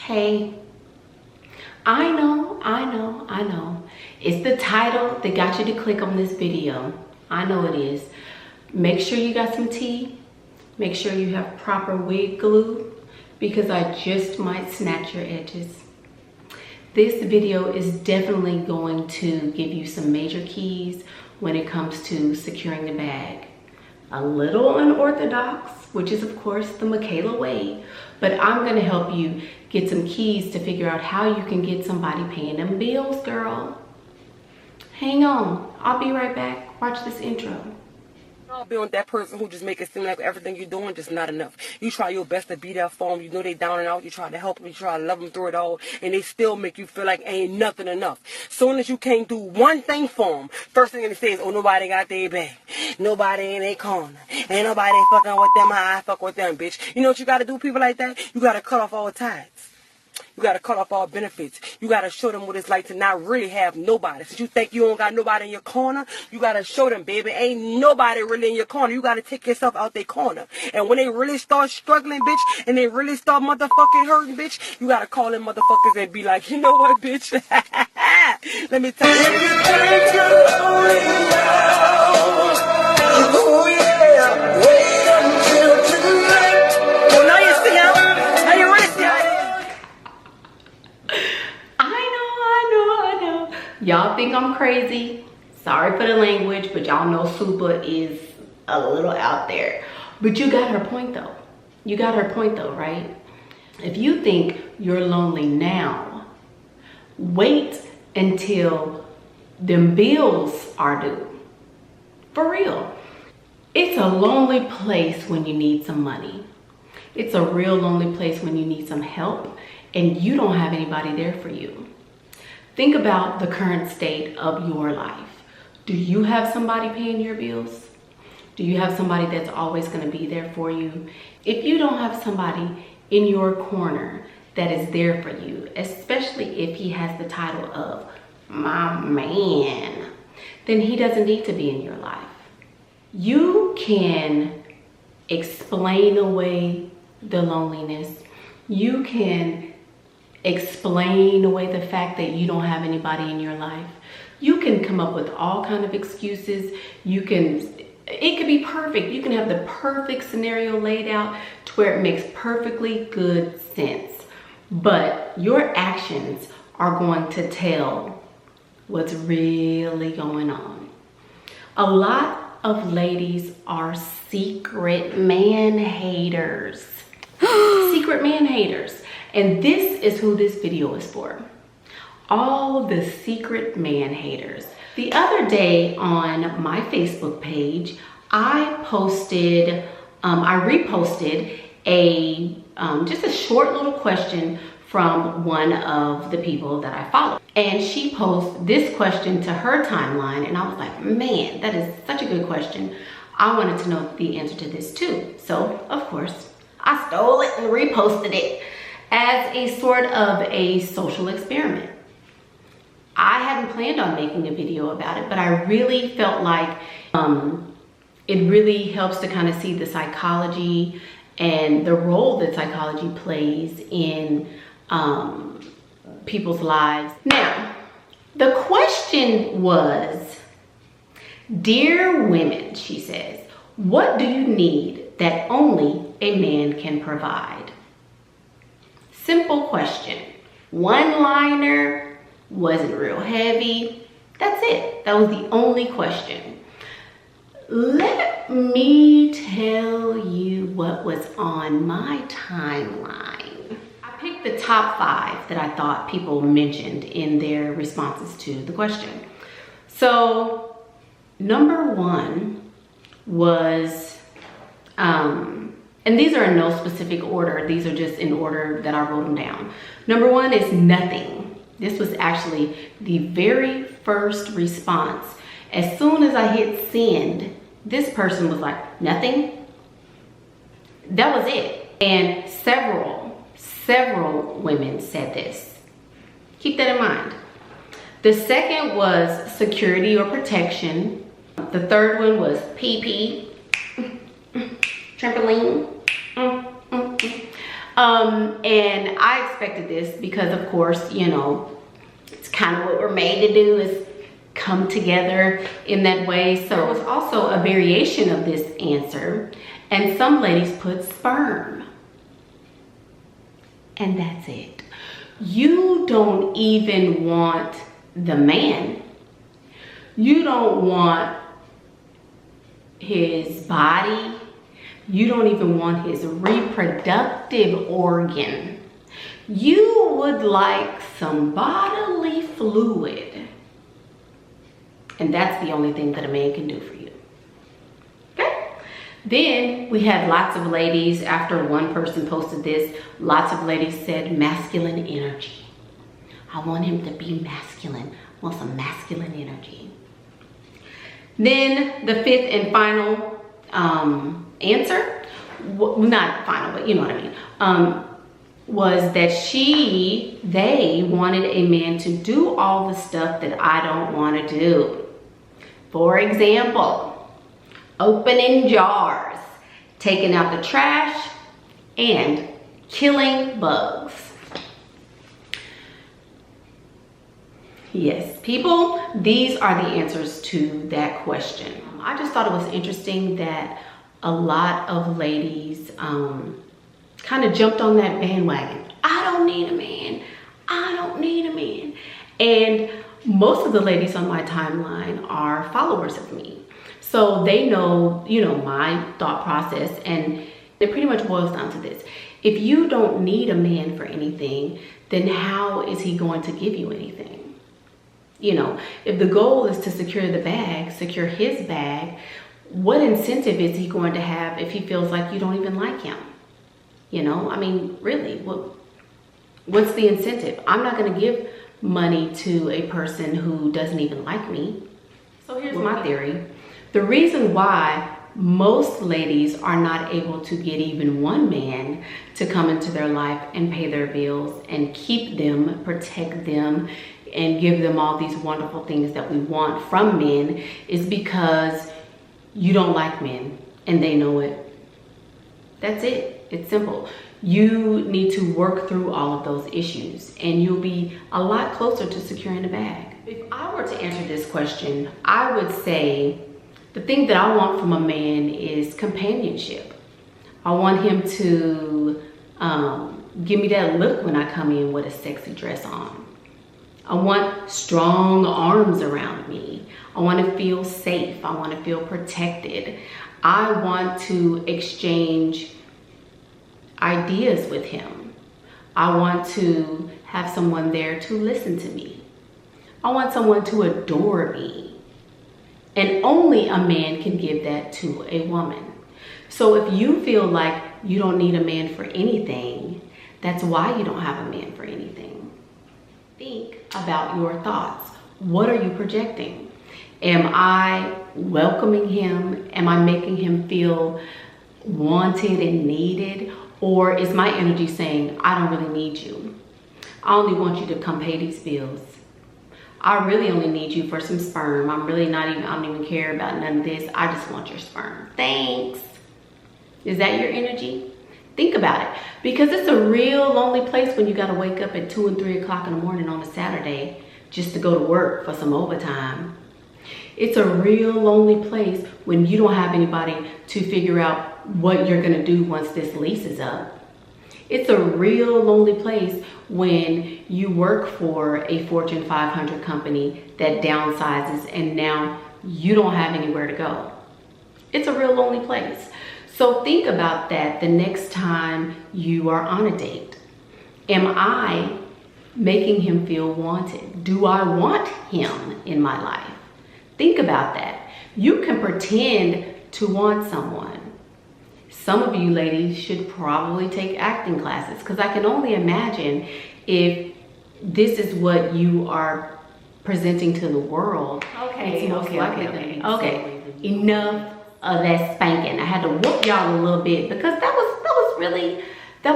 Hey, I know. It's the title that got you to click on this video. I know it is. Make sure you got some tea. Make sure you have proper wig glue because I just might snatch your edges. This video is definitely going to give you some major keys when it comes to securing the bag. A little unorthodox, which is of course the Michaela way, but I'm gonna help you get some keys to figure out how you can get somebody paying them bills, girl. Hang on, I'll be right back. Watch this intro. I'll be on that person who just make it seem like everything you're doing just not enough. You try your best to be there for them. You know they down and out. You try to help them. You try to love them through it all. And they still make you feel like ain't nothing enough. Soon as you can't do one thing for them, first thing they say is, oh, nobody got their back. Nobody in their corner. Ain't nobody fucking with them. I fuck with them, bitch. You know what you got to do, people like that? You got to cut off all ties. You got to cut off all benefits. You got to show them what it's like to not really have nobody. Since you think you don't got nobody in your corner, you got to show them, baby, ain't nobody really in your corner. You got to take yourself out their corner. And when they really start struggling, bitch, and they really start motherfucking hurting, bitch, you got to call them motherfuckers and be like, you know what, bitch? Let me tell you. Oh, yeah. Wait until tonight. Well, now you see how? Now you really see how? I know. Y'all think I'm crazy. Sorry for the language, but y'all know Supa is a little out there. But you got her point though. You got her point though, right? If you think you're lonely now, wait until them bills are due. For real. It's a lonely place when you need some money. It's a real lonely place when you need some help and you don't have anybody there for you. Think about the current state of your life. Do you have somebody paying your bills? Do you have somebody that's always going to be there for you? If you don't have somebody in your corner that is there for you, especially if he has the title of my man, then he doesn't need to be in your life. You can explain away the loneliness. You can explain away the fact that you don't have anybody in your life. You can come up with all kind of excuses. It could be perfect. You can have the perfect scenario laid out to where it makes perfectly good sense. But your actions are going to tell what's really going on. A lot of ladies are secret man haters. Secret man haters. And this is who this video is for. All the secret man haters. The other day on my Facebook page, I reposted just a short little question from one of the people that I follow. And she posted this question to her timeline and I was like, man, that is such a good question. I wanted to know the answer to this too. So of course, I stole it and reposted it as a sort of a social experiment. I hadn't planned on making a video about it, but I really felt like it really helps to kind of see the psychology and the role that psychology plays in people's lives. Now, the question was, dear women, she says, what do you need that only a man can provide? Simple question. One-liner, wasn't real heavy. That's it. That was the only question. Let me tell you what was on my timeline. I picked the top 5 that I thought people mentioned in their responses to the question. So, number 1 was, and these are in no specific order. These are just in order that I wrote them down. Number 1 is nothing. This was actually the very first response. As soon as I hit send, this person was like, nothing. That was it. And several women said this. Keep that in mind. The second was security or protection. The third one was PP, trampoline. And I expected this because, of course, you know, it's kind of what we're made to do, is come together in that way. So there was also a variation of this answer, and some ladies put sperm. And that's it. You don't even want the man. You don't want his body. You don't even want his reproductive organ. You would like some bodily fluid. And that's the only thing that a man can do for you. Okay? Then we had lots of ladies, after one person posted this, lots of ladies said masculine energy. I want him to be masculine. I want some masculine energy. Then the fifth and final answer, not final, but you know what I mean, was that they wanted a man to do all the stuff that I don't want to do. For example, opening jars, taking out the trash, and killing bugs. Yes, people, these are the answers to that question. I just thought it was interesting that a lot of ladies kind of jumped on that bandwagon. I don't need a man. I don't need a man. And most of the ladies on my timeline are followers of me. So they know, you know, my thought process, and it pretty much boils down to this. If you don't need a man for anything, then how is he going to give you anything? You know, if the goal is to secure the bag, secure his bag, what incentive is he going to have if he feels like you don't even like him? You know, I mean, really, what's the incentive? I'm not going to give money to a person who doesn't even like me. So here's my theory. The reason why most ladies are not able to get even one man to come into their life and pay their bills and keep them, protect them, and give them all these wonderful things that we want from men is because you don't like men and they know it. That's it. It's simple. You need to work through all of those issues and you'll be a lot closer to securing the bag. If I were to answer this question, I would say the thing that I want from a man is companionship. I want him to give me that look when I come in with a sexy dress on. I want strong arms around me. I want to feel safe. I want to feel protected. I want to exchange ideas with him. I want to have someone there to listen to me. I want someone to adore me. And only a man can give that to a woman. So if you feel like you don't need a man for anything, that's why you don't have a man for anything. Think about your thoughts. What are you projecting? Am I welcoming him? Am I making him feel wanted and needed? Or is my energy saying, I don't really need you. I only want you to come pay these bills. I really only need you for some sperm. I don't even care about none of this. I just want your sperm. Thanks. Is that your energy? Think about it, because it's a real lonely place when you got to wake up at 2 and 3 o'clock in the morning on a Saturday just to go to work for some overtime. It's a real lonely place when you don't have anybody to figure out what you're going to do once this lease is up. It's a real lonely place when you work for a Fortune 500 company that downsizes and now you don't have anywhere to go. It's a real lonely place. So think about that the next time you are on a date. Am I making him feel wanted? Do I want him in my life? Think about that. You can pretend to want someone. Some of you ladies should probably take acting classes, because I can only imagine if this is what you are presenting to the world. Okay, okay. Enough of that spanking. I had to whoop y'all a little bit because that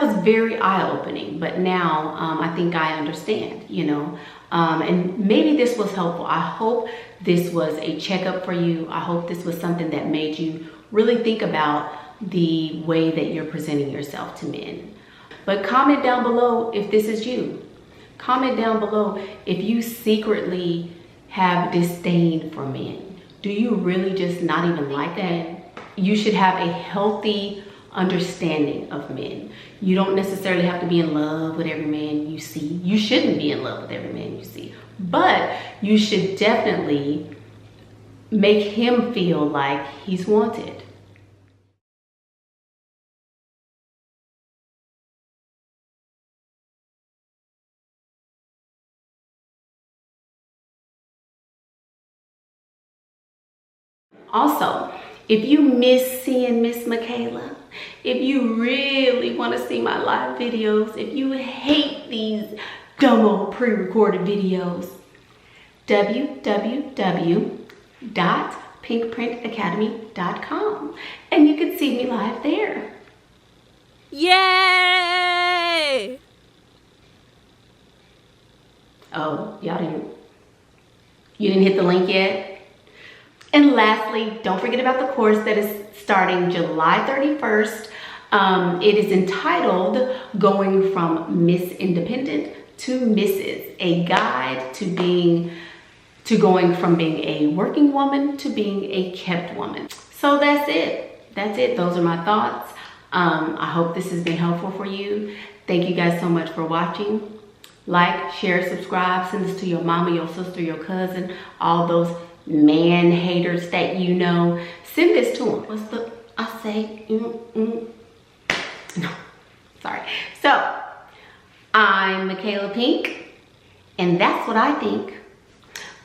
was very eye-opening. But now I think I understand, you know. And maybe this was helpful. I hope this was a checkup for you. I hope this was something that made you really think about the way that you're presenting yourself to men. But comment down below if this is you. Comment down below if you secretly have disdain for men. Do you really just not even like that? You should have a healthy understanding of men. You don't necessarily have to be in love with every man you see. You shouldn't be in love with every man you see. But you should definitely make him feel like he's wanted. Also, if you miss seeing Miss Michaela, if you really want to see my live videos, if you hate these dumb old pre-recorded videos, www.pinkprintacademy.com, and you can see me live there. Yay! Oh, you didn't hit the link yet? And lastly, don't forget about the course that is starting July 31st. It is entitled Going from Miss Independent to Mrs. A Guide to going from being a working woman to being a kept woman. So that's it. That's it. Those are my thoughts. I hope this has been helpful for you. Thank you guys so much for watching. Like, share, subscribe, send this to your mama, your sister, your cousin, all those man haters that you know. Send this to them. No, sorry. So, I'm Michaela Pink, and that's what I think.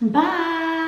Bye.